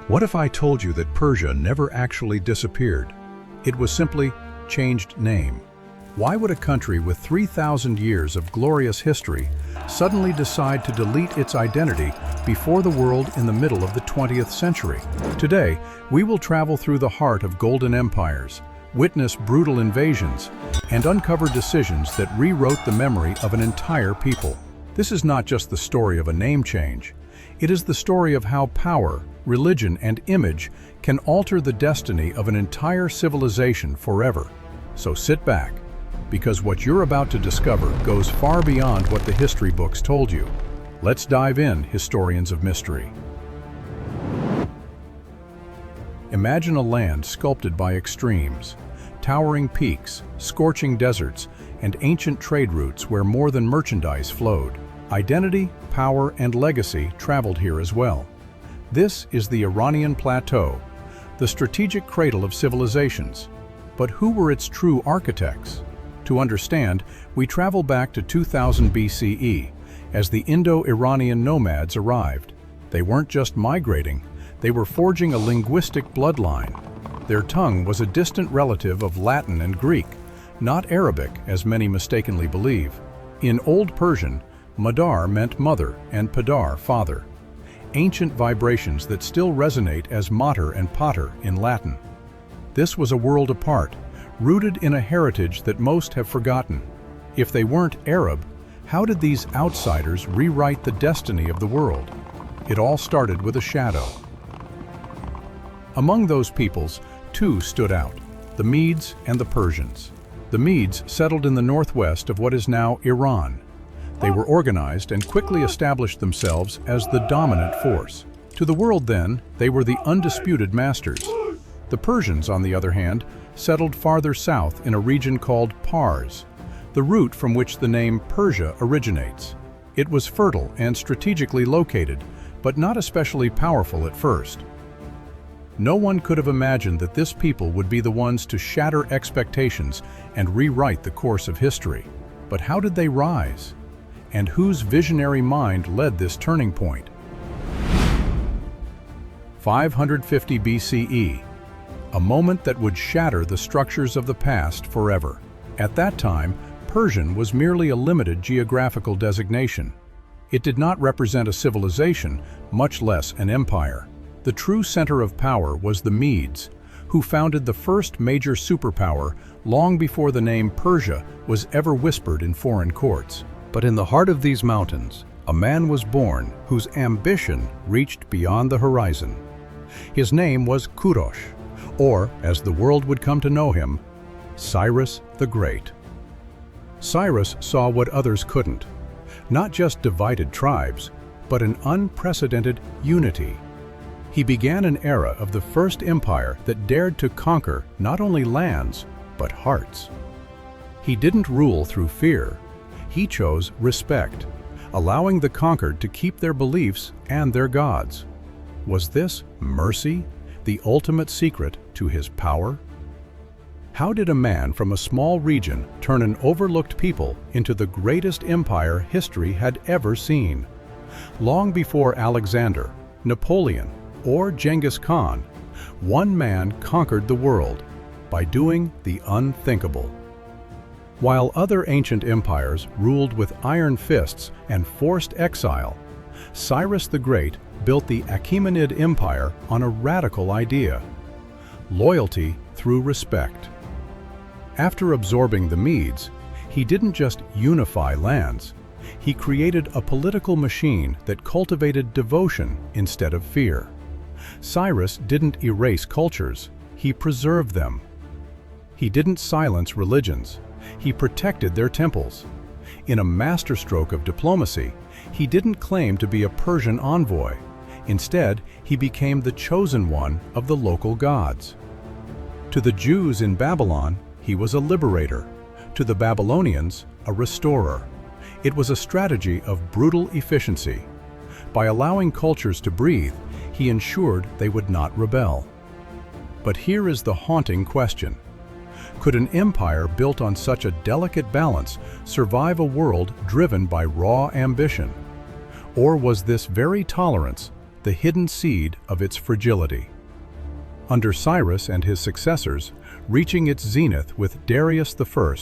What if I told you that Persia never actually disappeared? It was simply changed name. Why would a country with 3,000 years of glorious history suddenly decide to delete its identity before the world in the middle of the 20th century? Today, we will travel through the heart of golden empires, witness brutal invasions, and uncover decisions that rewrote the memory of an entire people. This is not just the story of a name change. It is the story of how power, religion, and image can alter the destiny of an entire civilization forever. So sit back, because what you're about to discover goes far beyond what the history books told you. Let's dive in, historians of mystery. Imagine a land sculpted by extremes, towering peaks, scorching deserts, and ancient trade routes where more than merchandise flowed. Identity, power, and legacy traveled here as well. This is the Iranian Plateau, the strategic cradle of civilizations. But who were its true architects? To understand, we travel back to 2000 BCE, as the Indo-Iranian nomads arrived. They weren't just migrating, they were forging a linguistic bloodline. Their tongue was a distant relative of Latin and Greek, not Arabic, as many mistakenly believe. In Old Persian, Madar meant mother and Padar father, ancient vibrations that still resonate as mater and pater in Latin. This was a world apart, rooted in a heritage that most have forgotten. If they weren't Arab, how did these outsiders rewrite the destiny of the world? It all started with a shadow. Among those peoples, two stood out: the Medes and the Persians. The Medes settled in the northwest of what is now Iran. They were organized and quickly established themselves as the dominant force. To the world then, they were the undisputed masters. The Persians, on the other hand, settled farther south in a region called Pars, the root from which the name Persia originates. It was fertile and strategically located, but not especially powerful at first. No one could have imagined that this people would be the ones to shatter expectations and rewrite the course of history. But how did they rise? And whose visionary mind led this turning point? 550 BCE, a moment that would shatter the structures of the past forever. At that time, Persian was merely a limited geographical designation. It did not represent a civilization, much less an empire. The true center of power was the Medes, who founded the first major superpower long before the name Persia was ever whispered in foreign courts. But in the heart of these mountains, a man was born whose ambition reached beyond the horizon. His name was Kurosh, or, as the world would come to know him, Cyrus the Great. Cyrus saw what others couldn't, not just divided tribes, but an unprecedented unity. He began an era of the first empire that dared to conquer not only lands, but hearts. He didn't rule through fear. He chose respect, allowing the conquered to keep their beliefs and their gods. Was this mercy, the ultimate secret to his power? How did a man from a small region turn an overlooked people into the greatest empire history had ever seen? Long before Alexander, Napoleon, or Genghis Khan, one man conquered the world by doing the unthinkable. While other ancient empires ruled with iron fists and forced exile, Cyrus the Great built the Achaemenid Empire on a radical idea: loyalty through respect. After absorbing the Medes, he didn't just unify lands. He created a political machine that cultivated devotion instead of fear. Cyrus didn't erase cultures, he preserved them. He didn't silence religions, he protected their temples. In a masterstroke of diplomacy, he didn't claim to be a Persian envoy. Instead, he became the chosen one of the local gods. To the Jews in Babylon, he was a liberator. To the Babylonians, a restorer. It was a strategy of brutal efficiency. By allowing cultures to breathe, he ensured they would not rebel. But here is the haunting question. Could an empire built on such a delicate balance survive a world driven by raw ambition? Or was this very tolerance the hidden seed of its fragility. Under Cyrus and his successors, reaching its zenith with Darius I,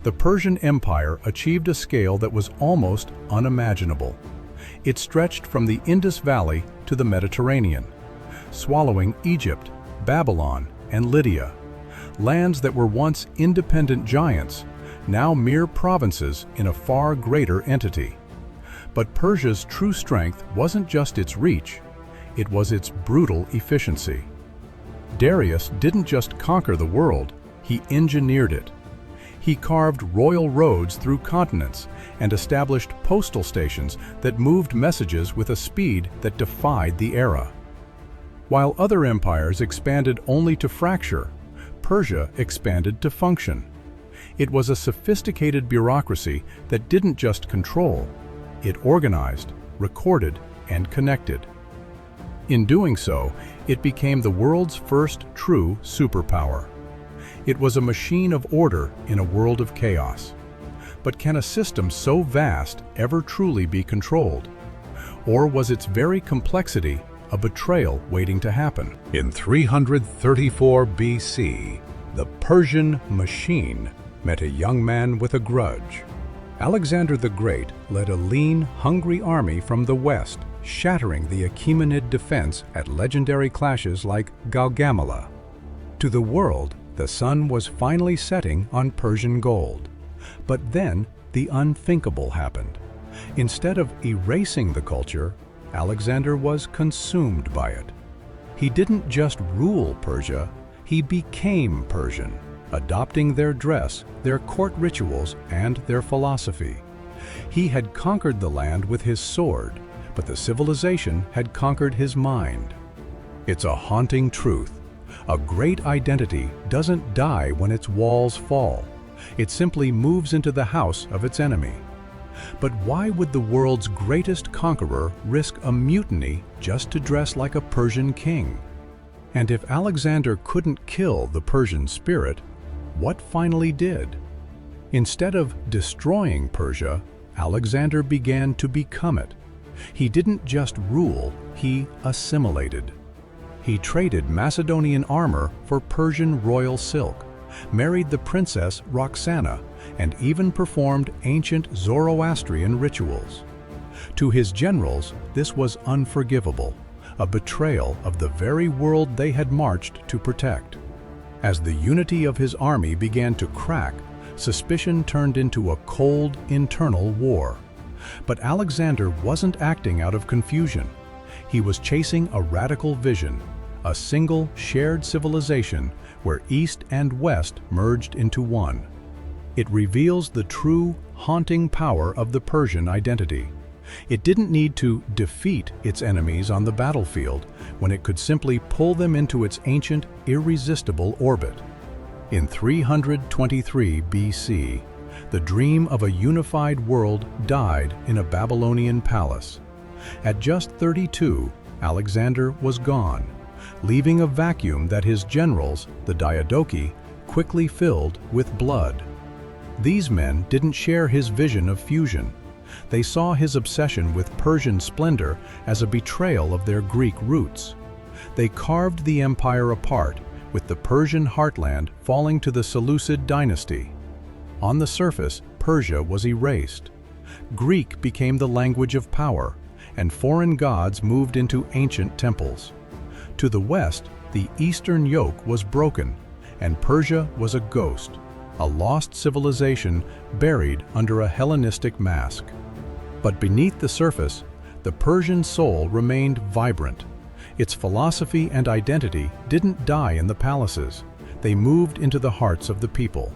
the Persian Empire achieved a scale that was almost unimaginable. It stretched from the Indus Valley to the Mediterranean, swallowing Egypt, Babylon, and Lydia, lands that were once independent giants, now mere provinces in a far greater entity. But Persia's true strength wasn't just its reach, it was its brutal efficiency. Darius didn't just conquer the world, he engineered it. He carved royal roads through continents and established postal stations that moved messages with a speed that defied the era. While other empires expanded only to fracture, Persia expanded to function. It was a sophisticated bureaucracy that didn't just control, it organized, recorded, and connected. In doing so, it became the world's first true superpower. It was a machine of order in a world of chaos. But can a system so vast ever truly be controlled? Or was its very complexity a betrayal waiting to happen? In 334 BC, the Persian machine met a young man with a grudge. Alexander the Great led a lean, hungry army from the west, shattering the Achaemenid defense at legendary clashes like Gaugamela. To the world, the sun was finally setting on Persian gold. But then, the unthinkable happened. Instead of erasing the culture, Alexander was consumed by it. He didn't just rule Persia, he became Persian, adopting their dress, their court rituals, and their philosophy. He had conquered the land with his sword, but the civilization had conquered his mind. It's a haunting truth. A great identity doesn't die when its walls fall. It simply moves into the house of its enemy. But why would the world's greatest conqueror risk a mutiny just to dress like a Persian king? And if Alexander couldn't kill the Persian spirit, what finally did? Instead of destroying Persia, Alexander began to become it. He didn't just rule, he assimilated. He traded Macedonian armor for Persian royal silk, married the princess Roxana, and even performed ancient Zoroastrian rituals. To his generals, this was unforgivable, a betrayal of the very world they had marched to protect. As the unity of his army began to crack, suspicion turned into a cold, internal war. But Alexander wasn't acting out of confusion. He was chasing a radical vision, a single shared civilization where East and West merged into one. It reveals the true, haunting power of the Persian identity. It didn't need to defeat its enemies on the battlefield when it could simply pull them into its ancient, irresistible orbit. In 323 BC, the dream of a unified world died in a Babylonian palace. At just 32, Alexander was gone, leaving a vacuum that his generals, the Diadochi, quickly filled with blood. These men didn't share his vision of fusion. They saw his obsession with Persian splendor as a betrayal of their Greek roots. They carved the empire apart, with the Persian heartland falling to the Seleucid dynasty. On the surface, Persia was erased. Greek became the language of power, and foreign gods moved into ancient temples. To the west, the eastern yoke was broken, and Persia was a ghost, a lost civilization buried under a Hellenistic mask. But beneath the surface, the Persian soul remained vibrant. Its philosophy and identity didn't die in the palaces. They moved into the hearts of the people.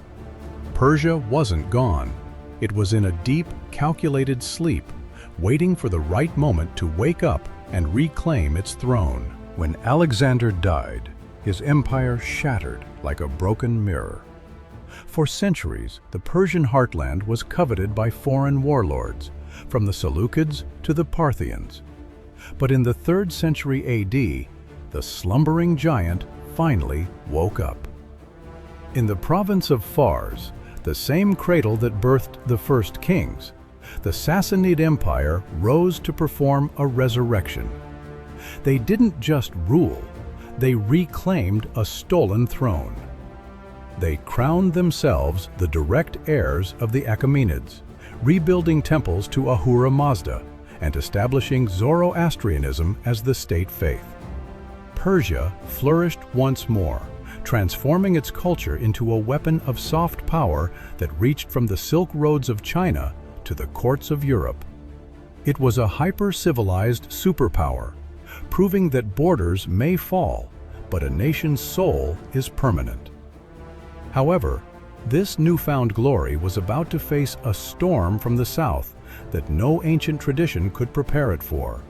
Persia wasn't gone. It was in a deep, calculated sleep, waiting for the right moment to wake up and reclaim its throne. When Alexander died, his empire shattered like a broken mirror. For centuries, the Persian heartland was coveted by foreign warlords, from the Seleucids to the Parthians. But in the 3rd century AD, the slumbering giant finally woke up. In the province of Fars, the same cradle that birthed the first kings, the Sassanid Empire rose to perform a resurrection. They didn't just rule, they reclaimed a stolen throne. They crowned themselves the direct heirs of the Achaemenids, rebuilding temples to Ahura Mazda and establishing Zoroastrianism as the state faith. Persia flourished once more, transforming its culture into a weapon of soft power that reached from the Silk Roads of China to the courts of Europe. It was a hyper-civilized superpower, proving that borders may fall, but a nation's soul is permanent. However, this newfound glory was about to face a storm from the south that no ancient tradition could prepare it for.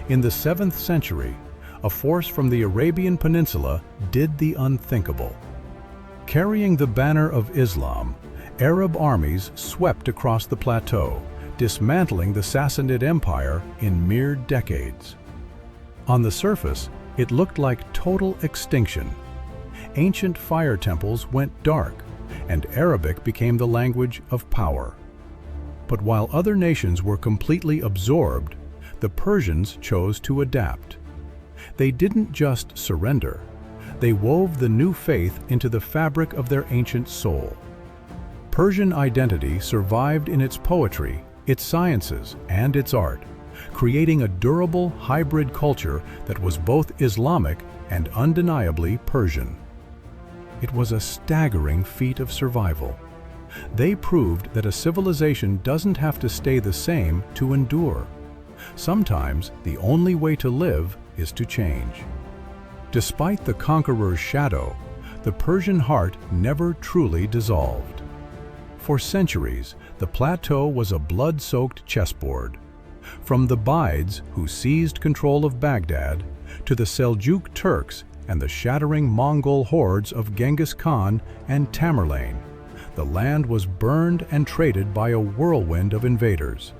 In the 7th century, a force from the Arabian Peninsula did the unthinkable. Carrying the banner of Islam, Arab armies swept across the plateau, dismantling the Sassanid Empire in mere decades. On the surface, it looked like total extinction. Ancient fire temples went dark, and Arabic became the language of power. But while other nations were completely absorbed, the Persians chose to adapt. They didn't just surrender, they wove the new faith into the fabric of their ancient soul. Persian identity survived in its poetry, its sciences, and its art, creating a durable hybrid culture that was both Islamic and undeniably Persian. It was a staggering feat of survival. They proved that a civilization doesn't have to stay the same to endure. Sometimes the only way to live is to change. Despite the conqueror's shadow, the Persian heart never truly dissolved. For centuries, the plateau was a blood-soaked chessboard. From the Bides, who seized control of Baghdad, to the Seljuk Turks and the shattering Mongol hordes of Genghis Khan and Tamerlane, the land was burned and traded by a whirlwind of invaders.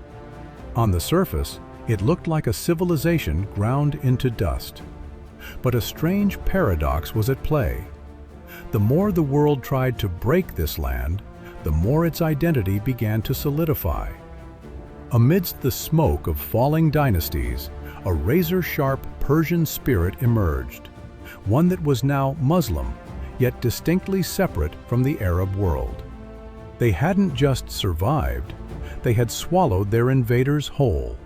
On the surface, it looked like a civilization ground into dust. But a strange paradox was at play. The more the world tried to break this land, the more its identity began to solidify. Amidst the smoke of falling dynasties, a razor-sharp Persian spirit emerged, one that was now Muslim, yet distinctly separate from the Arab world. They hadn't just survived, they had swallowed their invaders whole.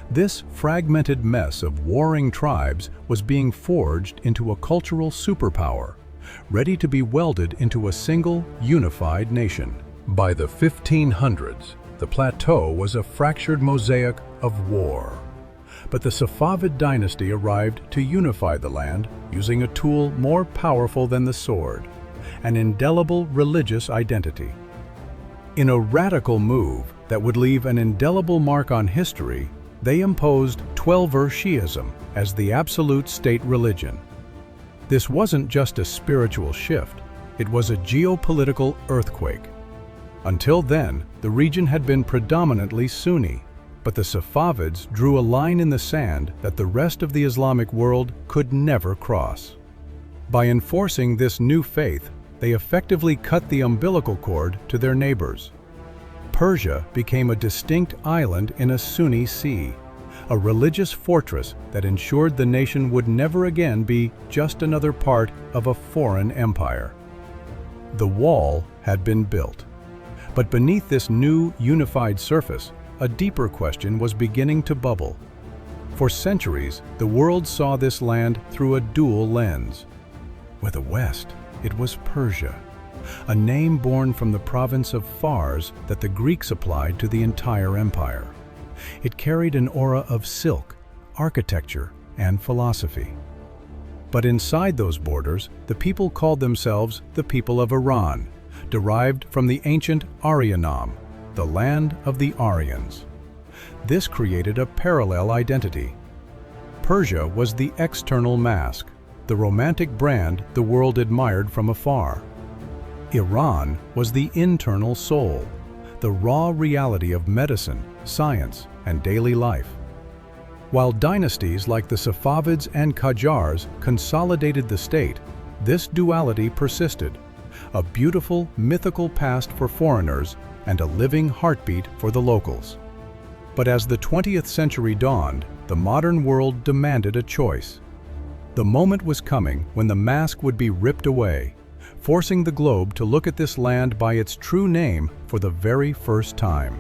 This fragmented mess of warring tribes was being forged into a cultural superpower, ready to be welded into a single, unified nation. By the 1500s, the plateau was a fractured mosaic of war. But the Safavid dynasty arrived to unify the land using a tool more powerful than the sword, an indelible religious identity. In a radical move that would leave an indelible mark on history, they imposed Twelver Shi'ism as the absolute state religion. This wasn't just a spiritual shift, it was a geopolitical earthquake. Until then, the region had been predominantly Sunni, but the Safavids drew a line in the sand that the rest of the Islamic world could never cross. By enforcing this new faith, they effectively cut the umbilical cord to their neighbors. Persia became a distinct island in a Sunni sea, a religious fortress that ensured the nation would never again be just another part of a foreign empire. The wall had been built, but beneath this new unified surface, a deeper question was beginning to bubble. For centuries, the world saw this land through a dual lens. With the West, it was Persia, a name born from the province of Fars that the Greeks applied to the entire empire. It carried an aura of silk, architecture, and philosophy. But inside those borders, the people called themselves the people of Iran, derived from the ancient Aryanam, the land of the Aryans. This created a parallel identity. Persia was the external mask, the romantic brand the world admired from afar. Iran was the internal soul, the raw reality of medicine, science, and daily life. While dynasties like the Safavids and Qajars consolidated the state, this duality persisted, a beautiful, mythical past for foreigners and a living heartbeat for the locals. But as the 20th century dawned, the modern world demanded a choice. The moment was coming when the mask would be ripped away, forcing the globe to look at this land by its true name for the very first time.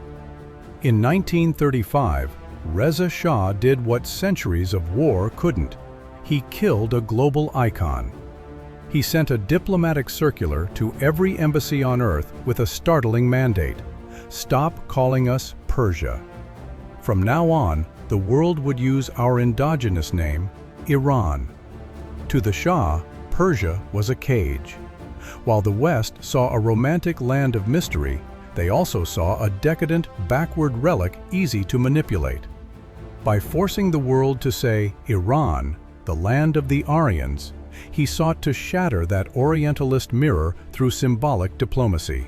In 1935, Reza Shah did what centuries of war couldn't. He killed a global icon. He sent a diplomatic circular to every embassy on Earth with a startling mandate: stop calling us Persia. From now on, the world would use our endogenous name, Iran. To the Shah, Persia was a cage. While the West saw a romantic land of mystery, they also saw a decadent, backward relic easy to manipulate. By forcing the world to say Iran, the land of the Aryans, he sought to shatter that Orientalist mirror through symbolic diplomacy.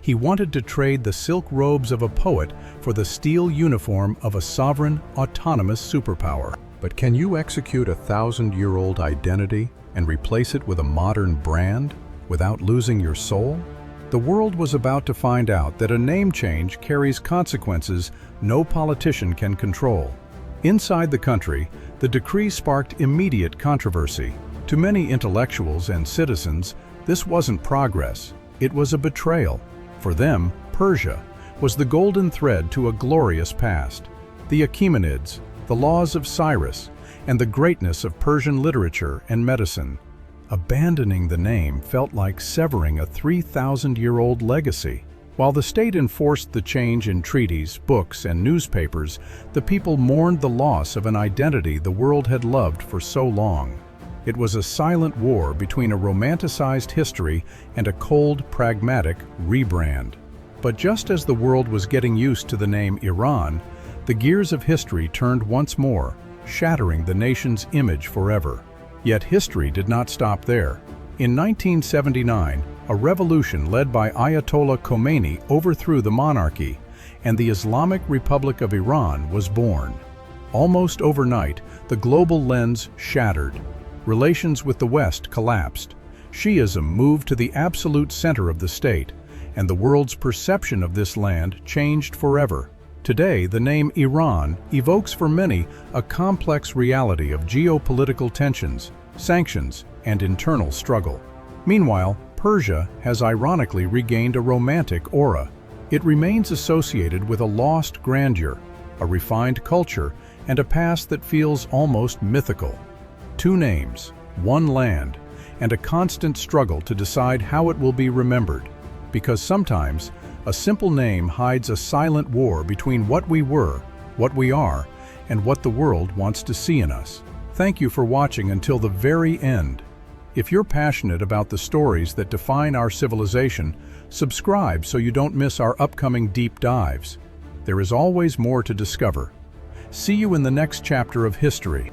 He wanted to trade the silk robes of a poet for the steel uniform of a sovereign, autonomous superpower. But can you execute a 1,000-year-old identity and replace it with a modern brand without losing your soul? The world was about to find out that a name change carries consequences no politician can control. Inside the country, the decree sparked immediate controversy. To many intellectuals and citizens, this wasn't progress, it was a betrayal. For them, Persia was the golden thread to a glorious past. The Achaemenids, the laws of Cyrus, and the greatness of Persian literature and medicine. Abandoning the name felt like severing a 3,000-year-old legacy. While the state enforced the change in treaties, books, and newspapers, the people mourned the loss of an identity the world had loved for so long. It was a silent war between a romanticized history and a cold, pragmatic rebrand. But just as the world was getting used to the name Iran, the gears of history turned once more, shattering the nation's image forever. Yet history did not stop there. In 1979, a revolution led by Ayatollah Khomeini overthrew the monarchy, and the Islamic Republic of Iran was born. Almost overnight, the global lens shattered. Relations with the West collapsed. Shi'ism moved to the absolute center of the state, and the world's perception of this land changed forever. Today, the name Iran evokes for many a complex reality of geopolitical tensions, sanctions, and internal struggle. Meanwhile, Persia has ironically regained a romantic aura. It remains associated with a lost grandeur, a refined culture, and a past that feels almost mythical. Two names, one land, and a constant struggle to decide how it will be remembered. Because sometimes, a simple name hides a silent war between what we were, what we are, and what the world wants to see in us. Thank you for watching until the very end. If you're passionate about the stories that define our civilization, subscribe so you don't miss our upcoming deep dives. There is always more to discover. See you in the next chapter of history.